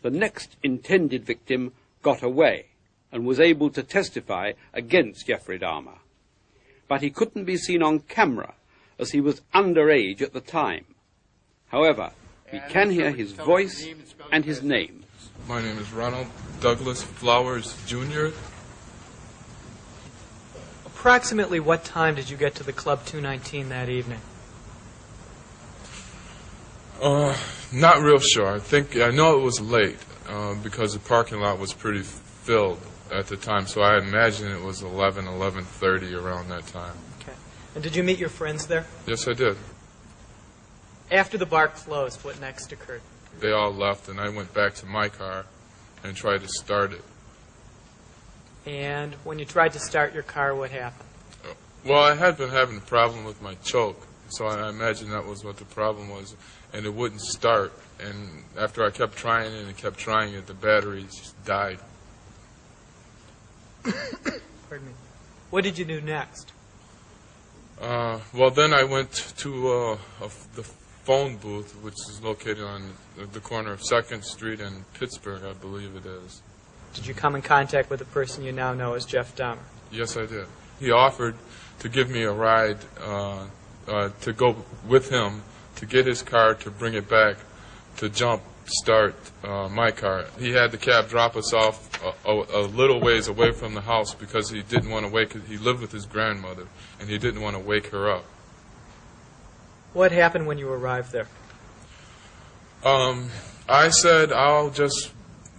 the next intended victim got away and was able to testify against Jeffrey Dahmer. But he couldn't be seen on camera as he was underage at the time. However, we can hear his voice and his name. My name is Ronald Douglas Flowers, Jr. Approximately what time did you get to the Club 219 that evening? Not real sure. I know it was late because the parking lot was pretty filled at the time, so I imagine it was 11:30 around that time. Okay. And did you meet your friends there? Yes, I did. After the bar closed, what next occurred? They all left, and I went back to my car and tried to start it. And when you tried to start your car, what happened? Well, I had been having a problem with my choke, so I imagine that was what the problem was, and it wouldn't start. And after I kept trying it and kept trying it, the battery just died. Pardon me. What did you do next? Well, then I went to the phone booth, which is located on the corner of 2nd Street and Pittsburgh, I believe it is. Did you come in contact with the person you now know as Jeff Dahmer? Yes, I did. He offered to give me a ride to go with him to get his car, to bring it back, to jump start my car. He had the cab drop us off a little ways away from the house because he didn't want to wake her. He lived with his grandmother, and he didn't want to wake her up. What happened when you arrived there? I said, I'll just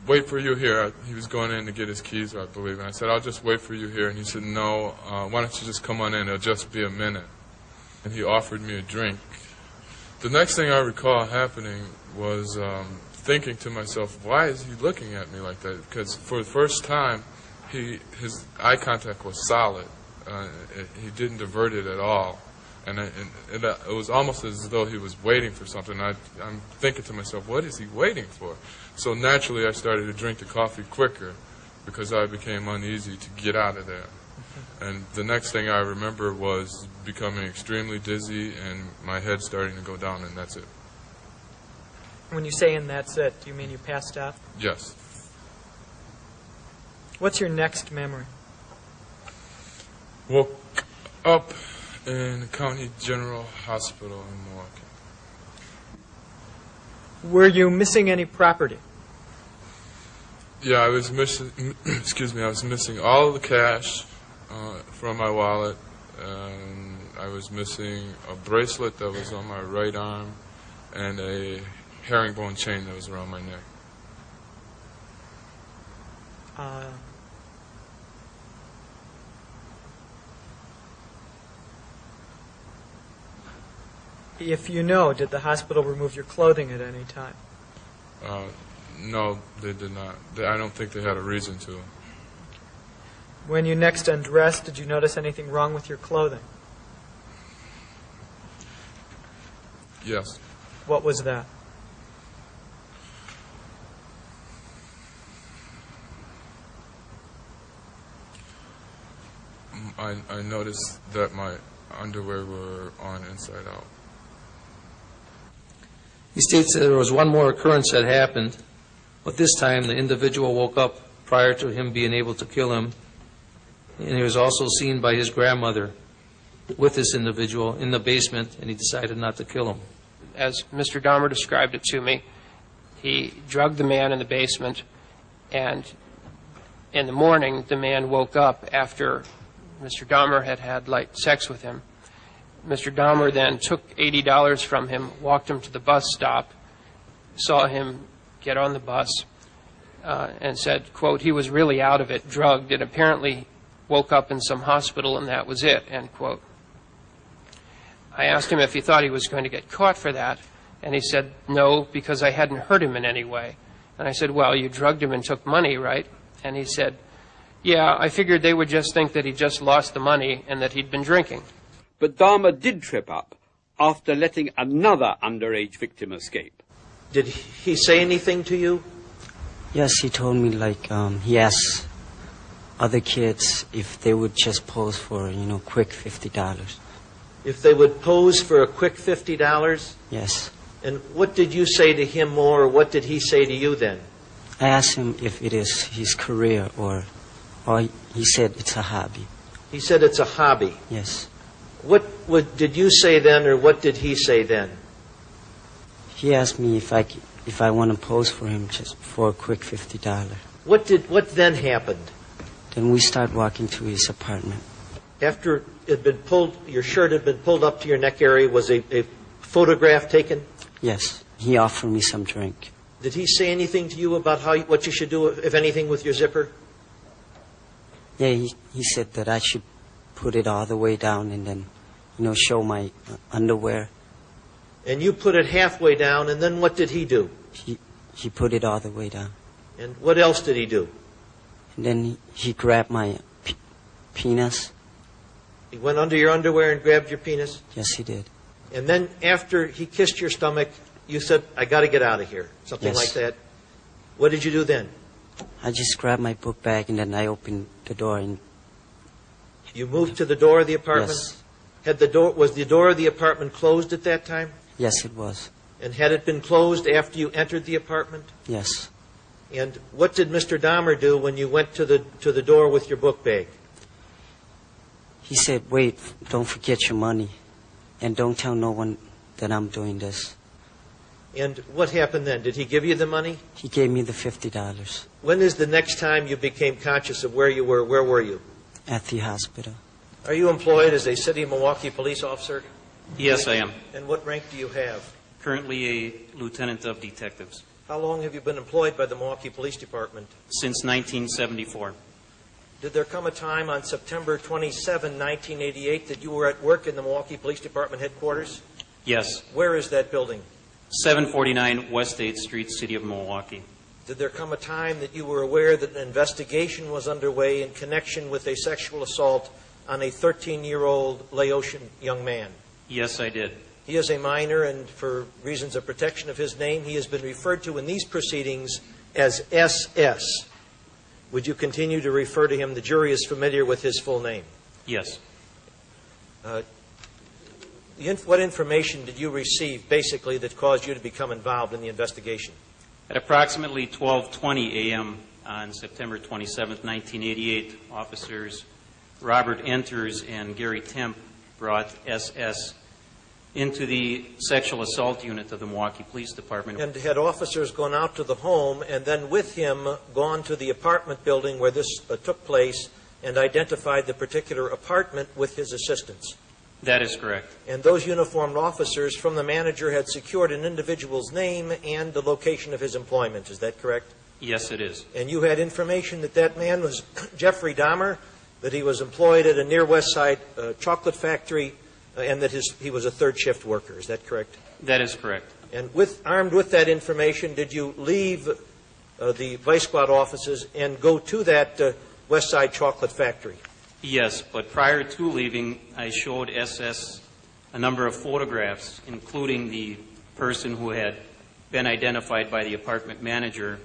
wait for you here. He was going in to get his keys, I believe. And I said, I'll just wait for you here. And he said, no, why don't you just come on in? It'll just be a minute. And he offered me a drink. The next thing I recall happening was thinking to myself, why is he looking at me like that? Because for the first time, his eye contact was solid. He didn't divert it at all. And it was almost as though he was waiting for something. I'm thinking to myself, what is he waiting for? So naturally, I started to drink the coffee quicker because I became uneasy to get out of there. And the next thing I remember was becoming extremely dizzy and my head starting to go down, and that's it. When you say "and that's it," do you mean you passed out? Yes. What's your next memory? Woke up in the County General Hospital in Milwaukee. Were you missing any property? Yeah, I was missing. I was missing all of the cash from my wallet, and I was missing a bracelet that was on my right arm, and a herringbone chain that was around my neck. If you know, did the hospital remove your clothing at any time? No, they did not. I don't think they had a reason to. When you next undressed, did you notice anything wrong with your clothing? Yes. What was that? I noticed that my underwear were on inside out. He states that there was one more occurrence that happened, but this time the individual woke up prior to him being able to kill him, and he was also seen by his grandmother with this individual in the basement, and he decided not to kill him. As Mr. Dahmer described it to me, he drugged the man in the basement, and in the morning the man woke up after Mr. Dahmer had had light sex with him. Mr. Dahmer then took $80 from him, walked him to the bus stop, saw him get on the bus, and said, quote, he was really out of it, drugged, and apparently woke up in some hospital and that was it, end quote. I asked him if he thought he was going to get caught for that, and he said, no, because I hadn't hurt him in any way. And I said, well, you drugged him and took money, right? And he said, yeah, I figured they would just think that he just lost the money and that he'd been drinking. But Dahmer did trip up after letting another underage victim escape. Did he say anything to you? Yes, he told me, he asked other kids if they would just pose for, quick $50. If they would pose for a quick $50? Yes. And what did you say to him more, or what did he say to you then? I asked him if it is his career or he said it's a hobby. He said it's a hobby. Yes. What did you say then, or what did he say then? He asked me if I want to pose for him just for a quick $50. What then happened? Then we start walking to his apartment. After it had been pulled, your shirt had been pulled up to your neck area, was a photograph taken? Yes. He offered me some drink. Did he say anything to you about what you should do, if anything, with your zipper? Yeah, he said that I should put it all the way down and then, show my underwear. And you put it halfway down, and then what did he do? He put it all the way down. And what else did he do? And then he grabbed my penis. He went under your underwear and grabbed your penis? Yes, he did. And then after he kissed your stomach, you said, I got to get out of here, something like that. What did you do then? I just grabbed my book bag and then I opened the door and... You moved to the door of the apartment? Yes. Was the door of the apartment closed at that time? Yes, it was. And had it been closed after you entered the apartment? Yes. And what did Mr. Dahmer do when you went to the door with your book bag? He said, wait, don't forget your money. And don't tell no one that I'm doing this. And what happened then? Did he give you the money? He gave me the $50. When is the next time you became conscious of where you were? Where were you? At the hospital. Are you employed as a City of Milwaukee police officer? Yes, I am. And what rank do you have? Currently a lieutenant of detectives. How long have you been employed by the Milwaukee Police Department? Since 1974. Did there come a time on September 27, 1988, that you were at work in the Milwaukee Police Department headquarters? Yes. Where is that building? 749 West 8th Street, City of Milwaukee. Did there come a time that you were aware that an investigation was underway in connection with a sexual assault on a 13-year-old Laotian young man? Yes, I did. He is a minor, and for reasons of protection of his name, he has been referred to in these proceedings as SS. Would you continue to refer to him? The jury is familiar with his full name. Yes. What information did you receive, basically, that caused you to become involved in the investigation? At approximately 12:20 a.m. on September 27, 1988, officers Robert Enters and Gary Temp brought SS into the sexual assault unit of the Milwaukee Police Department. And had officers gone out to the home and then with him gone to the apartment building where this took place and identified the particular apartment with his assistants? That is correct. And those uniformed officers from the manager had secured an individual's name and the location of his employment. Is that correct? Yes, it is. And you had information that that man was Jeffrey Dahmer, that he was employed at a near West Side chocolate factory, and that he was a third shift worker. Is that correct? That is correct. And armed with that information, did you leave the Vice Squad offices and go to that West Side chocolate factory? Yes, but prior to leaving, I showed SS a number of photographs, including the person who had been identified by the apartment manager,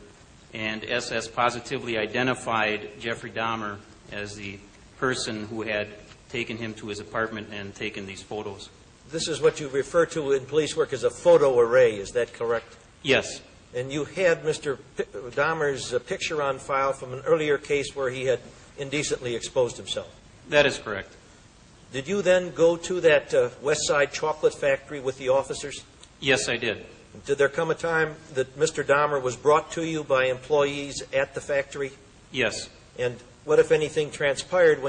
and SS positively identified Jeffrey Dahmer as the person who had taken him to his apartment and taken these photos. This is what you refer to in police work as a photo array. Is that correct? Yes. And you had Mr. Dahmer's picture on file from an earlier case where he had indecently exposed himself. That is correct. Did you then go to that West Side chocolate factory with the officers? Yes, I did. Did there come a time that Mr. Dahmer was brought to you by employees at the factory? Yes. And what, if anything, transpired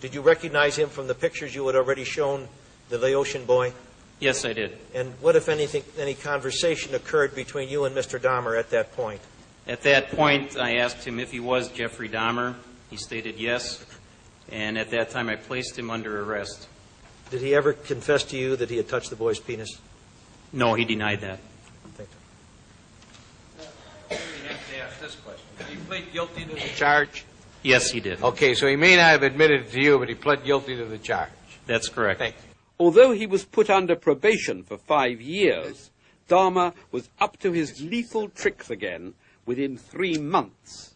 did you recognize him from the pictures you had already shown the Laotian boy? Yes, I did. And what, if anything, any conversation occurred between you and Mr. Dahmer at that point? At that point, I asked him if he was Jeffrey Dahmer. He stated yes. And at that time, I placed him under arrest. Did he ever confess to you that he had touched the boy's penis? No, he denied that. Thank you. You have to ask this question. Did he plead guilty to the charge? Yes, he did. Okay, so he may not have admitted it to you, but he pled guilty to the charge. That's correct. Thank you. Although he was put under probation for 5 years, Dahmer was up to his lethal tricks again within 3 months.